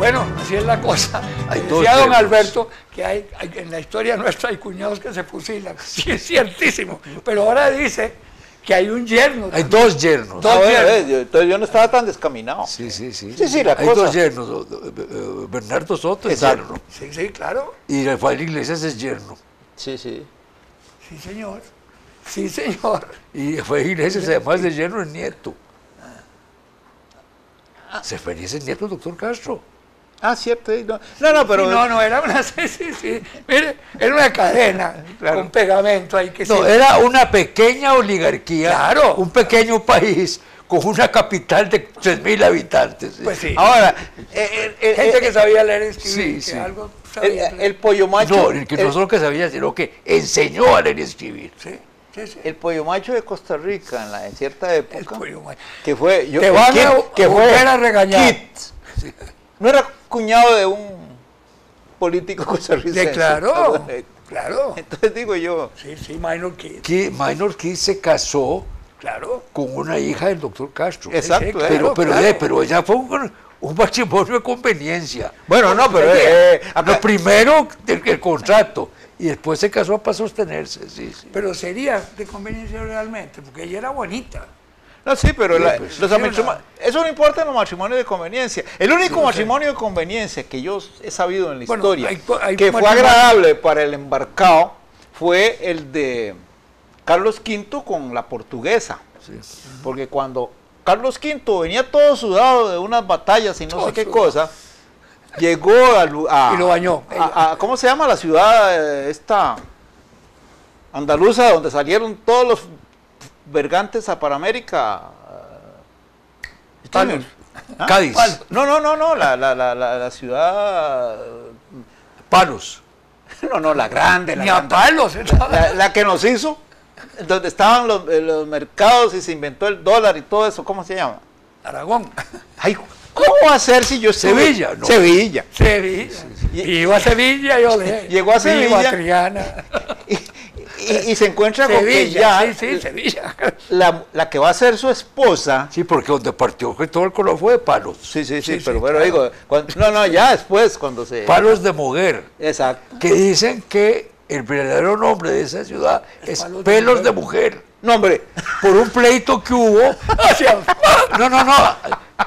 Bueno, así es la cosa. Hay dos Decía don yernos. Alberto que en la historia nuestra hay cuñados que se fusilan. Sí, es ciertísimo. Pero ahora dice que hay un yerno. Hay dos yernos. Dos yernos. Entonces yo no estaba tan descaminado. Sí, sí, sí. Sí, la Hay cosa. dos yernos. Bernardo Soto es Exacto. yerno. Sí, sí, claro. Y Rafael Iglesias es yerno. Sí, sí. Sí, señor. Sí, señor. Y Rafael Iglesias, además de yerno, es nieto. Se feliz es nieto del doctor Castro. Ah, cierto. No, pero... Sí, no, era una... Sí, sí, sí. Mire, era una cadena Claro. con pegamento ahí que No, sí. era una pequeña oligarquía, Claro. un pequeño país con una capital de 3.000 habitantes. Pues sí. Ahora, Gente que sabía leer y escribir, sí, que sí. algo sabía. el pollo macho... No, que no solo que sabía, sino que enseñó a leer y escribir. Sí, sí, sí. El pollo macho de Costa Rica en cierta época, El pollo macho. que fue... Te van a volver a regañar. Kit. No era cuñado de un político costarricense. Claro, claro. Entonces digo yo, Sí, sí, minor kid. Que Minor Keith se casó Claro. con una hija del doctor Castro. exacto. sí, claro. Pero ella fue un matrimonio de conveniencia. Bueno, no, pero Lo primero el contrato y después se casó para sostenerse. Sí, sí. Pero sería de conveniencia realmente, porque ella era bonita. no, sí, pero pues, los sí, eso no importa en los matrimonios de conveniencia. El único Sí, matrimonio de conveniencia que yo he sabido en la Bueno, historia, hay que fue matrimonios- agradable para el embarcado, fue el de Carlos V con la portuguesa. Porque cuando Carlos V venía todo sudado de unas batallas y no Todo sé qué sudado. cosa, llegó a Y lo bañó, ¿cómo se llama la ciudad esta andaluza donde salieron todos los vergantes a Panamérica? Palos. ¿Ah? Cádiz, Palos. No, la ciudad, Palos. no, la grande, Ni a palos. la que nos hizo, donde estaban los mercados y se inventó el dólar y todo eso, ¿cómo se llama? Aragón. Ay, ¿cómo va a ser si yo estuve? Sevilla, ¿no? Sevilla. Sevilla. Iba a Sevilla, yo le. Llegó a Sevilla. Iba a Triana. Y se encuentra con que Sevilla, ya sí, Sevilla. la que va a ser su esposa. Sí, porque donde partió que todo el color fue de Palos. Sí, Sí, pero sí, bueno, claro. digo, no, ya después, cuando se... Palos de mujer. Exacto. Que dicen que el verdadero nombre de esa ciudad es Palos de Pelos Mujer. de Mujer. No, hombre, Por un pleito que hubo. No.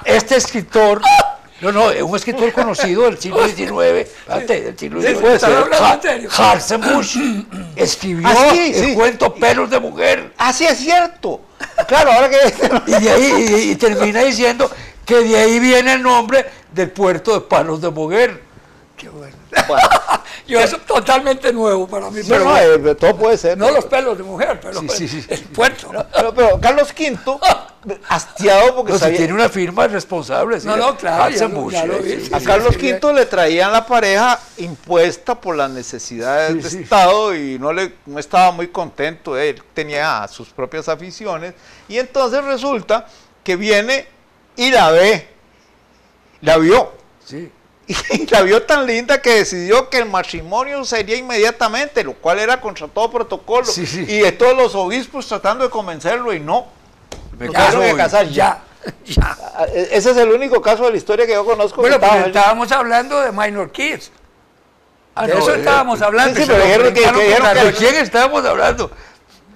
Este escritor, un escritor conocido del siglo XIX, del siglo Sí, XIX, ¿están hablando en serio? Hartzenbusch, escribió Ah, sí, el sí. cuento Pelos de Mujer. así es cierto. Claro, ahora que... Y de ahí y termina diciendo que de ahí viene el nombre del puerto de Palos de Mujer. Qué bueno. Bueno, Yo eso es totalmente nuevo para mí. pero Pero no, todo puede ser. no los pelos de mujer, pero Sí. el puerto. Pero Carlos V, hastiado porque No, si sabía... tiene una firma responsable. No, claro, ya Hartzenbusch, lo sí, vi. sí, A sí. Carlos sí, V le traían la pareja impuesta por las necesidades Sí, de sí. Estado y no estaba muy contento, él tenía sus propias aficiones y entonces resulta que viene y la vio Sí. y la vio tan linda que decidió que el matrimonio sería inmediatamente, lo cual era contra todo protocolo Sí, sí. y de todos los obispos tratando de convencerlo y no. Me Lo caso tuvieron que hoy. casar Ya. Ese es el único caso de la historia que yo conozco. Bueno, que pero estaba- estábamos hablando de minor kids. De no, eso estábamos hablando. sí, y pero se lo dijeron que- brincaron que dijeron con que- ¿De Carlos. quién estábamos hablando?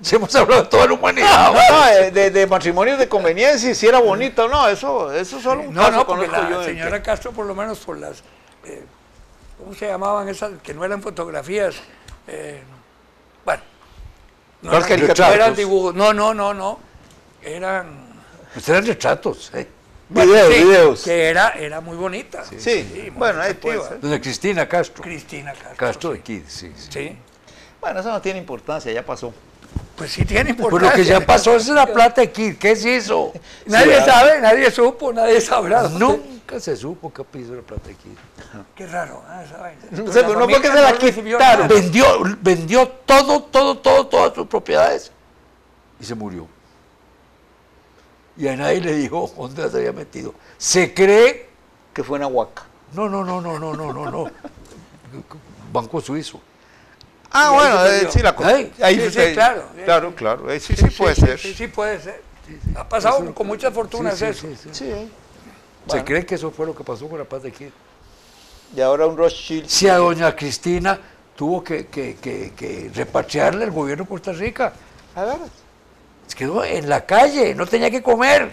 Si hemos hablado de toda la humanidad. No, de matrimonios de conveniencia, y si era bonito, no, eso es solo un caso No, porque conozco yo. la señora Castro, por lo menos por las, ¿cómo se llamaban esas? Que no eran fotografías. Bueno, no Las eran, caricaturas. no eran dibujos, no, eran Pues eran retratos. Videos. que era muy bonita. Sí, muy bueno, ahí puede atractiva. ser. Doña Cristina Castro. Cristina Castro. Castro de sí. Kid, sí. Sí, Bueno, eso no tiene importancia, ya pasó. pues sí tiene Pues importancia. lo que ya pasó es la plata de Kid. ¿Qué es eso? Nadie Sí, sabe, nadie supo, nadie sabrá. Nunca se supo qué hizo la plata de Kid. Qué raro, esa vaina. No sé, La no familia porque se la recibió quitaron. nada. Vendió todas sus propiedades y se murió. Y a nadie le dijo dónde se había metido. Se cree. Que fue en Ahuaca. No. Banco Suizo. Ah, Y ahí bueno, se perdió. sí, la cosa. Ahí. Ahí Sí, fue- sí, claro. Claro, sí puede ser. Sí, puede ser. Ha pasado con muchas fortunas Sí, eso. sí, sí. Sí. Se cree que eso fue lo que pasó con la plata de Kid. Y ahora un Rothschild. Si a doña Cristina tuvo que repatriarle el gobierno de Costa Rica. A ver. Se quedó en la calle, no tenía que comer.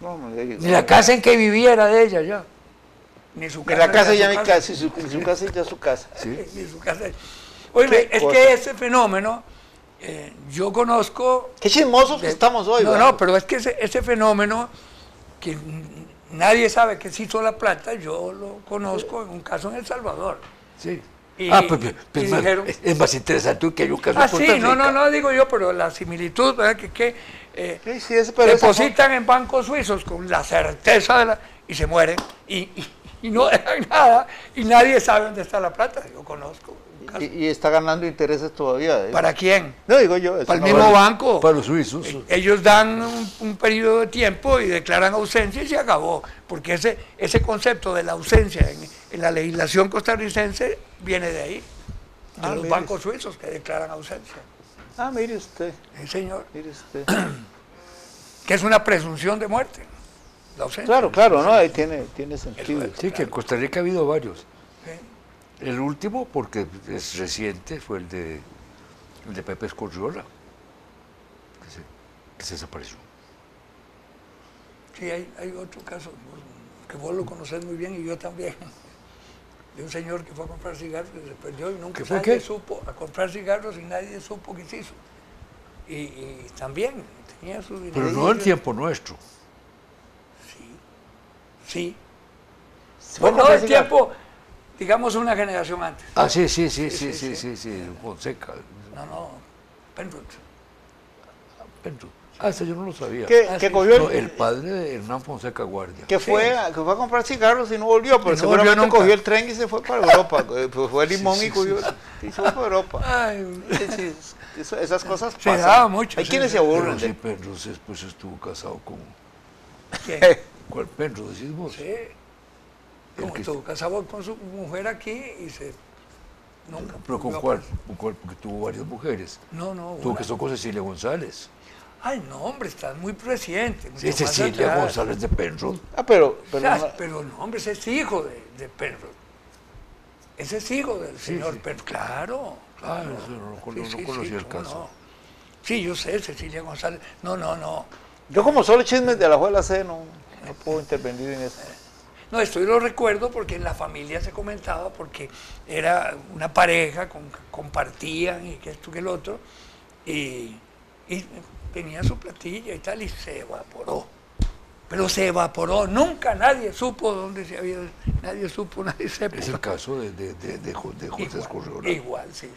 No, me digas. Ni la casa en que vivía era de ella ya. Ni su En la casa era ya su mi casa, y su casa ya su casa. Sí. Ni su casa. Oye, es cosa? que ese fenómeno, yo conozco... Qué chismosos que estamos hoy. No, ¿verdad? no, pero es que ese fenómeno que nadie sabe que se hizo la plata, yo lo conozco en un caso en El Salvador. Sí. Y- Pues y más- dijeron- es más interesante que hay un caso Ah, en Costa sí, no, Rica. no, digo yo, pero la similitud, ¿verdad? Sí, sí, pero esa depositan en bancos suizos con la certeza de la... y se mueren y no dejan nada y nadie sabe dónde está la plata. Yo conozco un caso. y está ganando intereses todavía. ¿Para quién? No, digo yo. Para el eso no mismo vale. banco. Para los suizos. Ellos dan un periodo de tiempo y declaran ausencia y se acabó. Porque ese concepto de la ausencia en la legislación costarricense viene de ahí. De Ah, los mire. bancos suizos que declaran ausencia. Ah, mire usted, Sí, señor. mire usted. Que es una presunción de muerte. La ausencia. Claro, claro, ¿no? Ahí tiene sentido. Eso Sí, que en Costa Rica ha habido varios. Sí. El último, porque es reciente, fue el de Pepe Escorriola, que se desapareció. Sí, hay otro caso que vos lo conocés muy bien y yo también. De un señor que fue a comprar cigarros y se perdió y nunca ¿Qué fue nadie qué? supo a comprar cigarros y nadie supo qué se hizo. Y también tenía su dinero. Pero no en tiempo nuestro. Sí. Bueno, no pues, el tiempo, digamos una generación antes. Ah, sí, Fonseca. No, Penrod. Penrod. Ah, eso yo no lo sabía. Que sí. cogió No, el padre de Hernán Fonseca Guardia. que fue a comprar cigarros y no volvió, pero no seguramente volvió nunca. cogió el tren y se fue para Europa. Pues fue Limón y cogió y se fue para Europa. Ay, Sí, esas cosas Se pasan. daba mucho, Hay sí, quienes sí. se Pero aburren. sí, Penrod después estuvo casado con... ¿quién? ¿Cuál Penrod decís vos? Sí. Como que- estuvo casado con su mujer aquí y se... Nunca. ¿Pero con volvió a cuál? casar. ¿Con cuál? Porque tuvo varias mujeres. No, Tuvo una. que ser con Cecilia González. Ay, no, hombre, estás muy reciente. Sí, mucho más Cecilia atrás. González de Penrod. Ah, pero Pero no, hombre, ese es hijo de Penrod. Ese es hijo del señor sí. Penrod. Claro, Ah, claro. eso no conocía el cómo caso. no. Sí, yo sé, Cecilia González. No. yo como solo chismes de la Juela C no puedo intervenir en eso. No, esto yo lo recuerdo porque en la familia se comentaba, porque era una pareja, compartían y que esto que el otro, y tenía su platilla y tal, y se evaporó. Pero se evaporó, nunca nadie supo dónde se había, nadie sepa. Es el caso de José Escorriola. Igual, sí.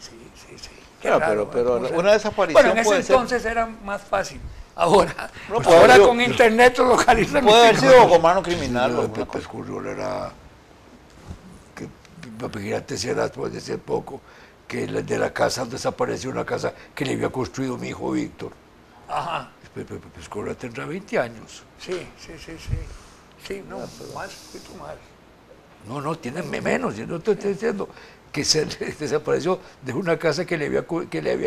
Qué Claro, raro, pero ¿cómo se- una desaparición Bueno, en ese puede ser- entonces era más fácil. Ahora, No, puede ahora haber- con internet lo localizan. Puede haber sido gomano Sí, criminal. lo o de alguna Pepe cosa. Escorriola era... que imagínate si era después de hace poco que de la casa desapareció una casa que le había construido mi hijo Víctor. Ajá, Pepe Escorriola tendrá 20 años. sí. Sí, no, más, un poquito más. No, tiene menos. Yo no te estoy diciendo que se desapareció de una casa que le había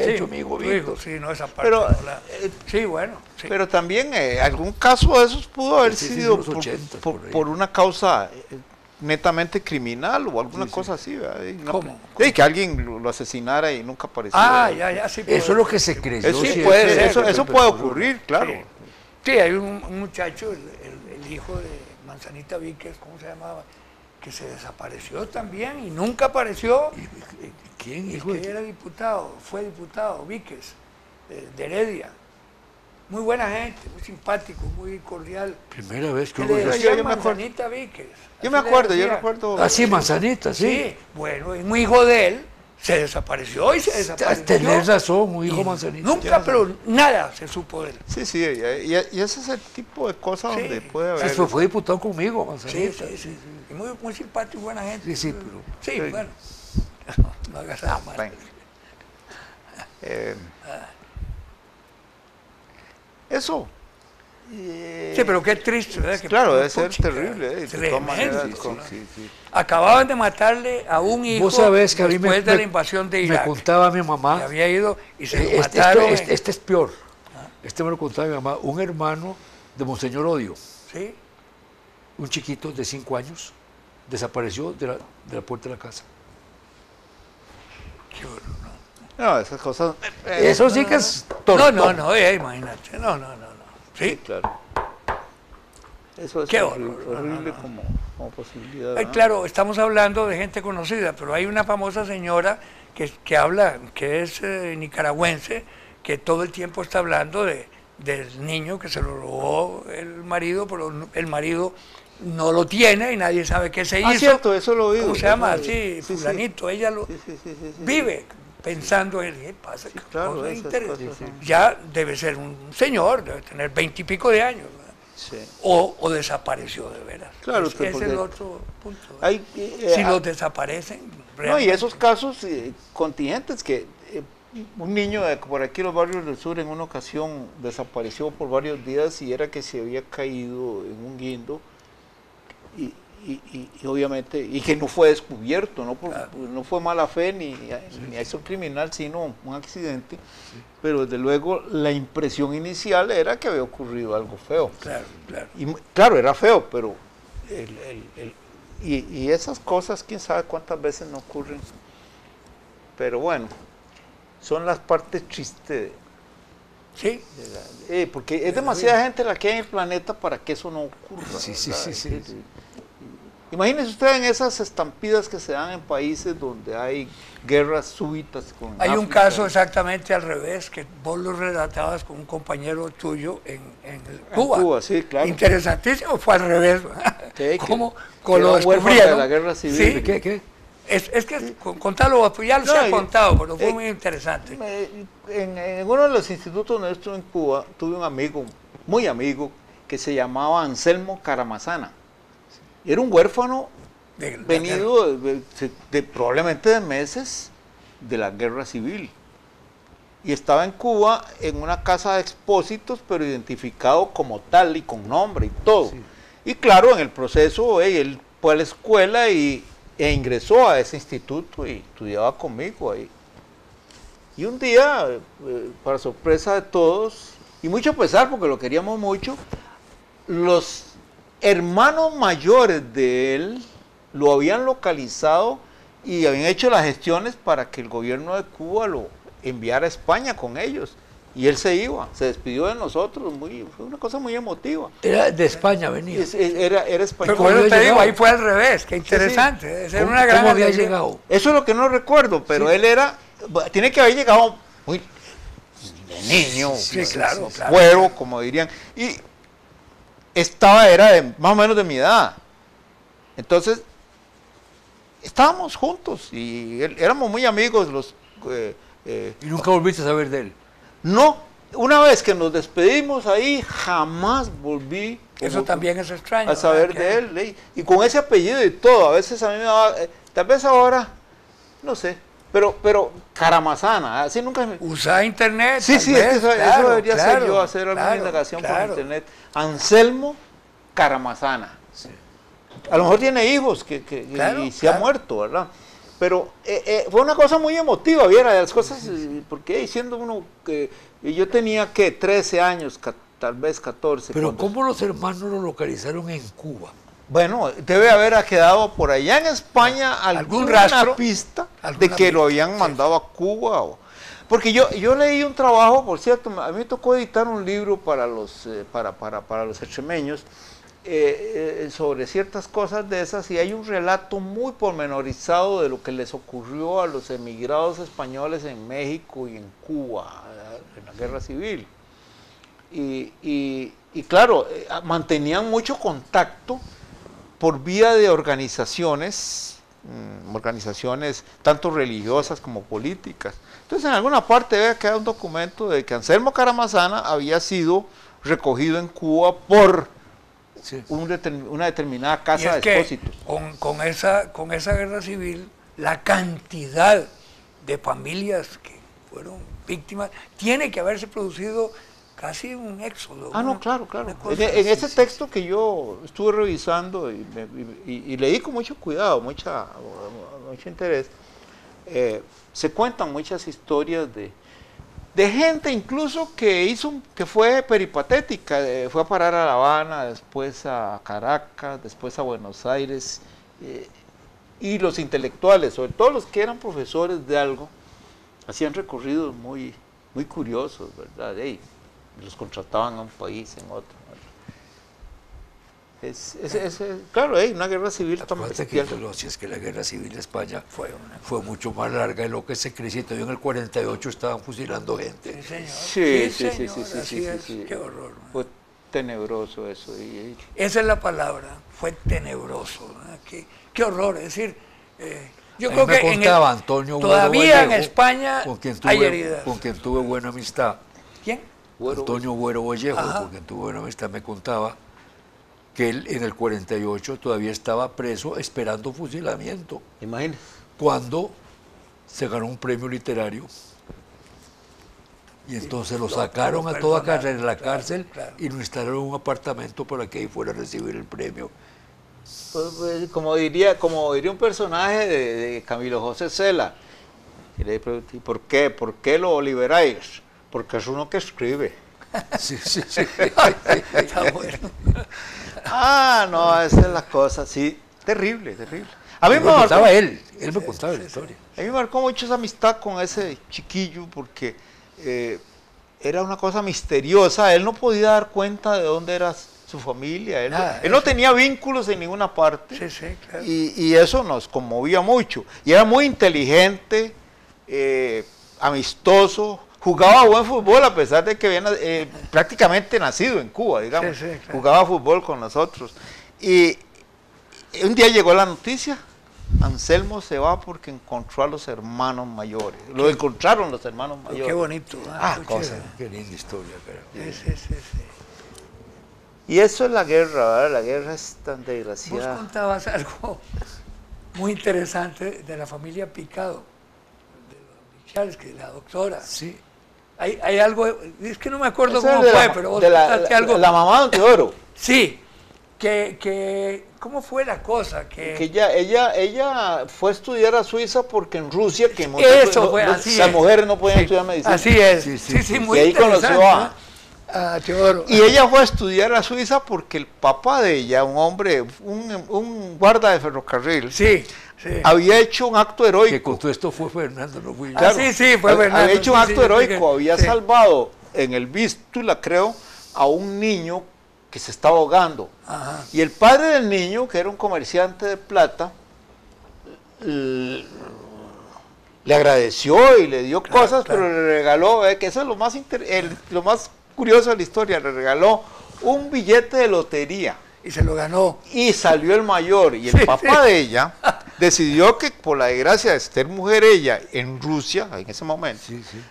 Sí, hecho mi hijo tu Víctor. sí, no, esa parte. Pero, no sí, bueno. Sí. Pero también algún caso de esos pudo haber Sí, sido los 80, por ahí. por una causa netamente criminal o alguna cosa así. ¿verdad? Y ¿Cómo? Sí, que alguien lo asesinara y nunca apareció. Ya, sí. Eso es lo que se creyó. Eso, sí, puede, ser, eso Pepe puede Escorriola. ocurrir, claro. Sí, hay un muchacho, el hijo de Manzanita Víquez, ¿cómo se llamaba? Que se desapareció también y nunca apareció. ¿Quién, El hijo que de- era diputado, fue diputado, Víquez, de Heredia. Muy buena gente, muy simpático, muy cordial. Primera vez que Que le oigo eso. decían yo me acuerdo. Manzanita Víquez. Yo me así le acuerdo, decían. Ah, sí, Manzanita, sí. Sí, bueno, un hijo de él se desapareció y se desapareció. Tenés razón, un hijo Y Manzanita. Nunca, pero nada se supo de él. Sí, y ese es el tipo de cosas Sí. donde puede Sí, haber. fue diputado conmigo, Sí, Manzanita. sí. Y muy simpático y buena gente. Sí, pero... Sí, bueno. No hagas nada más. Bueno. Eso. Sí, pero qué triste, ¿verdad? Que Claro, debe ser puchica, terrible. De todas tremendo, maneras, sí. sí. Acababan de matarle a un hijo Vos sabés que a mí después de la invasión de me Irak. contaba mi Que mamá, había ido y se lo este mataron. este es peor, este me lo contaba mi mamá, un hermano de Monseñor Odio, Sí, un chiquito de 5 años, desapareció de la puerta de la casa. Qué horror. No, esas cosas. Eso sí que es No, tortón. no, imagínate. No. Sí, claro. Eso es Qué horrible, horror. horrible como posibilidad. Ay, ¿no? claro, estamos hablando de gente conocida, pero hay una famosa señora que habla, que es nicaragüense, que todo el tiempo está hablando del niño que se lo robó el marido, pero el marido no lo tiene y nadie sabe qué se hizo. Ah, cierto, eso lo digo. ¿Cómo se llama? Eso- Sí, sí, fulanito, ella lo sí. vive pensando en qué pasa, qué claro, cosa esas interesante. cosas son- Ya debe ser un señor, debe tener 20 y pico de años, ¿verdad? Sí. O desapareció de veras. Claro, es porque el otro punto. Hay, Si los desaparecen, no, y realmente. esos casos contingentes que un niño de por aquí en los barrios del sur en una ocasión desapareció por varios días y era que se había caído en un guindo y obviamente, y que no fue descubierto, no fue mala fe ni acción criminal, sino un accidente, pero desde luego la impresión inicial era que había ocurrido algo feo. Claro. Y claro, era feo, pero y esas cosas, quién sabe cuántas veces no ocurren. Pero bueno, son las partes tristes Sí, porque es demasiada gente la que hay en el planeta para que eso no ocurra. Sí. ¿verdad? Imagínese usted en esas estampidas que se dan en países donde hay guerras súbitas con hay un África. caso exactamente al revés, que vos lo relatabas con un compañero tuyo en Cuba. Cuba, sí, claro. Interesantísimo, fue al revés. Sí, ¿Cómo que lo eran huérfanos descubrieron? de la guerra civil. Sí, ¿Qué? Es que contalo, pues ya lo se ha contado, pero fue muy interesante. En uno de los institutos donde estuve en Cuba, tuve un amigo, muy amigo, que se llamaba Anselmo Caramazana. Era un huérfano venido probablemente de meses de la guerra civil. Y estaba en Cuba en una casa de expósitos, pero identificado como tal y con nombre y todo. Sí. Y claro, en el proceso él fue a la escuela e ingresó a ese instituto y estudiaba conmigo ahí. Y un día, para sorpresa de todos, y mucho pesar porque lo queríamos mucho, los hermanos mayores de él lo habían localizado y habían hecho las gestiones para que el gobierno de Cuba lo enviara a España con ellos. Y él se iba, se despidió de nosotros, fue una cosa muy emotiva. Era de España, venía. Era Pero español. bueno, había te digo, llegado? ahí fue al revés, qué interesante. Esa era una gran ¿Cómo había alegría. llegado? Eso es lo que no recuerdo, pero él tiene que haber llegado muy de niño, Sí, claro. güero, como dirían, y era más o menos de mi edad. Entonces, estábamos juntos y éramos muy amigos. Y nunca volviste a saber de él. No, una vez que nos despedimos ahí, jamás volví Eso también es extraño. a saber ¿verdad? de él. Y con ese apellido y todo, a veces a mí me daba, tal vez ahora, no sé, pero Caramazana, así nunca me... Usa internet. Sí, tal sí, vez, eso claro, debería claro, ser yo, hacer alguna claro, indagación por claro. internet. Anselmo Caramazana. A lo mejor tiene hijos Claro, y se ha muerto, ¿verdad? Pero fue una cosa muy emotiva, viera, de las cosas, porque diciendo uno que yo tenía que 13 años, tal vez 14. Pero ¿cómo los hermanos lo localizaron en Cuba? Bueno, debe haber quedado por allá en España ¿Algún alguna rastro? pista de ¿Alguna que lo pista? habían mandado a Cuba. Porque yo leí un trabajo, por cierto, a mí me tocó editar un libro para los extremeños sobre ciertas cosas de esas y hay un relato muy pormenorizado de lo que les ocurrió a los emigrados españoles en México y en Cuba, en la guerra civil. Y claro, mantenían mucho contacto por vía de organizaciones tanto religiosas como políticas. Entonces en alguna parte debe quedar un documento de que Anselmo Caramazana había sido recogido en Cuba por una determinada Y casa es de que expósitos. con esa guerra civil, la cantidad de familias que fueron víctimas, tiene que haberse producido casi un éxodo. No, claro. una cosa En ese así, texto que yo estuve revisando y leí con mucho cuidado, mucho interés, se cuentan muchas historias de gente incluso que fue peripatética, fue a parar a La Habana, después a Caracas, después a Buenos Aires, y los intelectuales, sobre todo los que eran profesores de algo, hacían recorridos muy, muy curiosos, ¿verdad? Los contrataban a un país, en otro. Claro, una guerra civil también. Si es que la guerra civil de España fue mucho más larga de lo que se creía. Todavía en el 48 estaban fusilando gente. Sí, señor. Sí. Qué horror. Fue tenebroso eso. Esa es la palabra, fue tenebroso. ¿Verdad? Qué horror, es decir, yo creo me que contaba Antonio todavía Vallejo, en España hay heridas. Con quien tuve buena amistad. ¿Quién? Antonio Güero Vallejo, con quien tuve buena amistad, me contaba que él en el 48 todavía estaba preso esperando fusilamiento. Imagínese. Cuando se ganó un premio literario. Y entonces lo sacaron a toda carrera de la cárcel y lo instalaron en un apartamento para que ahí fuera a recibir el premio. Pues, como diría un personaje de Camilo José Cela, y le pregunté, ¿por qué lo liberáis? Porque es uno que escribe. Sí. Está bueno. No, esa es la cosa, sí, terrible. A mí me contaba él me contaba la historia. A mí me marcó mucho esa amistad con ese chiquillo porque era una cosa misteriosa, él no podía dar cuenta de dónde era su familia, él no tenía vínculos en ninguna parte. Sí, claro. Y eso nos conmovía mucho. Y era muy inteligente, amistoso, jugaba buen fútbol a pesar de que había prácticamente nacido en Cuba, digamos. Sí, claro. Jugaba fútbol con nosotros. Y un día llegó la noticia, Anselmo se va porque encontró a los hermanos mayores. Lo encontraron los hermanos mayores. Qué bonito. Qué linda historia. Sí. Y eso es la guerra, ¿verdad? La guerra es tan desgraciada. Vos contabas algo muy interesante de la familia Picado, de los Michales, que la doctora. Sí. Hay algo, es que no me acuerdo Esa cómo es fue, pero vos contaste algo. La mamá de Don Teodoro. Sí, ¿cómo fue la cosa? Que ella fue a estudiar a Suiza porque en Rusia las mujeres no podían estudiar medicina. Así es, sí, muy y ahí interesante. conoció a Teodoro. Y ella fue a estudiar a Suiza porque el papá de ella, un hombre, un guarda de ferrocarril, había hecho un acto heroico. Que con todo esto fue Fernando, no fui yo. Claro, sí, fue Fernando. Había hecho un acto heroico, había sí. salvado en el Vístula, creo, a un niño que se estaba ahogando. Ajá. Y el padre del niño, que era un comerciante de plata, le agradeció y le dio cosas, pero le regaló, que eso es lo más curioso de la historia, le regaló un billete de lotería. Y se lo ganó. Y salió el mayor, y el papá de ella decidió que, por la desgracia de ser mujer ella en Rusia, en ese momento,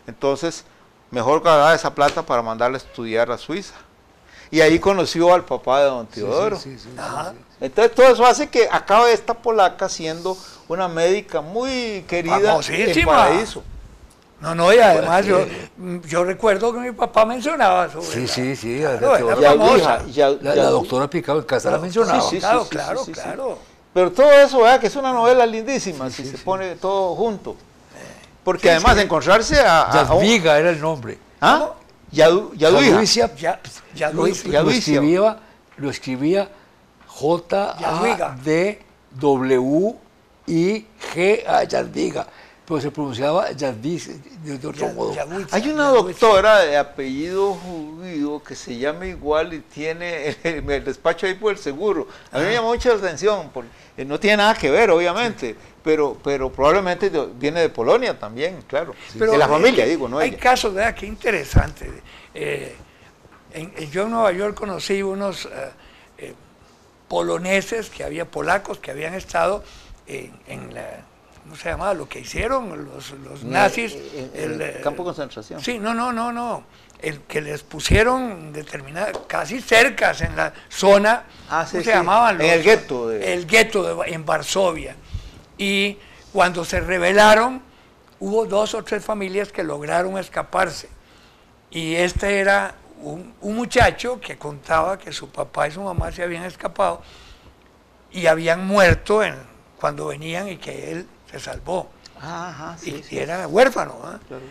entonces mejor ganar esa plata para mandarla a estudiar a Suiza. Y ahí conoció al papá de Don Teodoro. Entonces todo eso hace que acabe esta polaca siendo una médica muy querida en Paraíso. No, y además yo recuerdo que mi papá mencionaba sobre Sí, la doctora Picado en casa la mencionaba. Claro. Pero todo eso, ¿verdad? Que es una novela lindísima, si se pone todo junto. Porque además encontrarse a Jadwiga era el nombre. ¿Ah? Yaduicia. Lo escribía Jadwiga, Jadwiga, pero se pronunciaba Jadwiga de otro modo. Hay una doctora de apellido judío que se llama igual y tiene el despacho ahí por el seguro. A mí me llama mucho la atención, porque no tiene nada que ver, obviamente, pero probablemente viene de Polonia también, claro. Pero de la familia, digo, ¿no? Hay casos, ¿verdad? Qué interesante. Yo en Nueva York conocí unos polacos que habían estado en la, ¿cómo se llamaba? Lo que hicieron los nazis. El campo de concentración. Sí, no. El que les pusieron casi cercas en la zona, ¿cómo se llamaban? En el gueto. El gueto en Varsovia. Y cuando se rebelaron, hubo 2 o 3 familias que lograron escaparse. Y este era un muchacho que contaba que su papá y su mamá se habían escapado y habían muerto cuando venían y que él se salvó. Y era huérfano. Claro.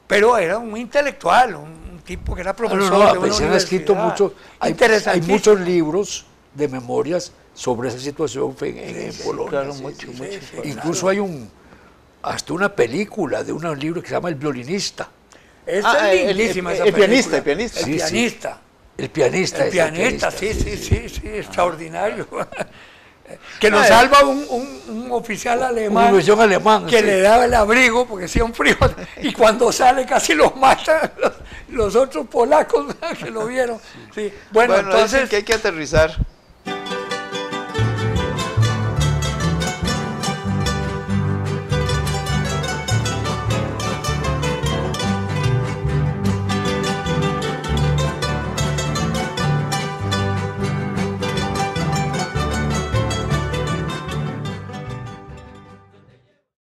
Pero era un intelectual, un tipo que era profesor de una universidad. Han escrito mucho, hay muchos libros de memorias sobre esa situación en Polonia. Claro, sí, mucho, sí. mucho. Incluso hay hasta una película de un libro que se llama El violinista. Esa es lindísima esa película. El pianista. El Sí, sí. pianista. El pianista. El es pianista, sí, sí, extraordinario. Que lo salva un oficial Una alemán versión alemán. que sí. le daba el abrigo porque hacía un frío y cuando sale casi los matan los otros polacos que lo vieron. Sí. Bueno, Bueno, entonces dicen que hay que aterrizar.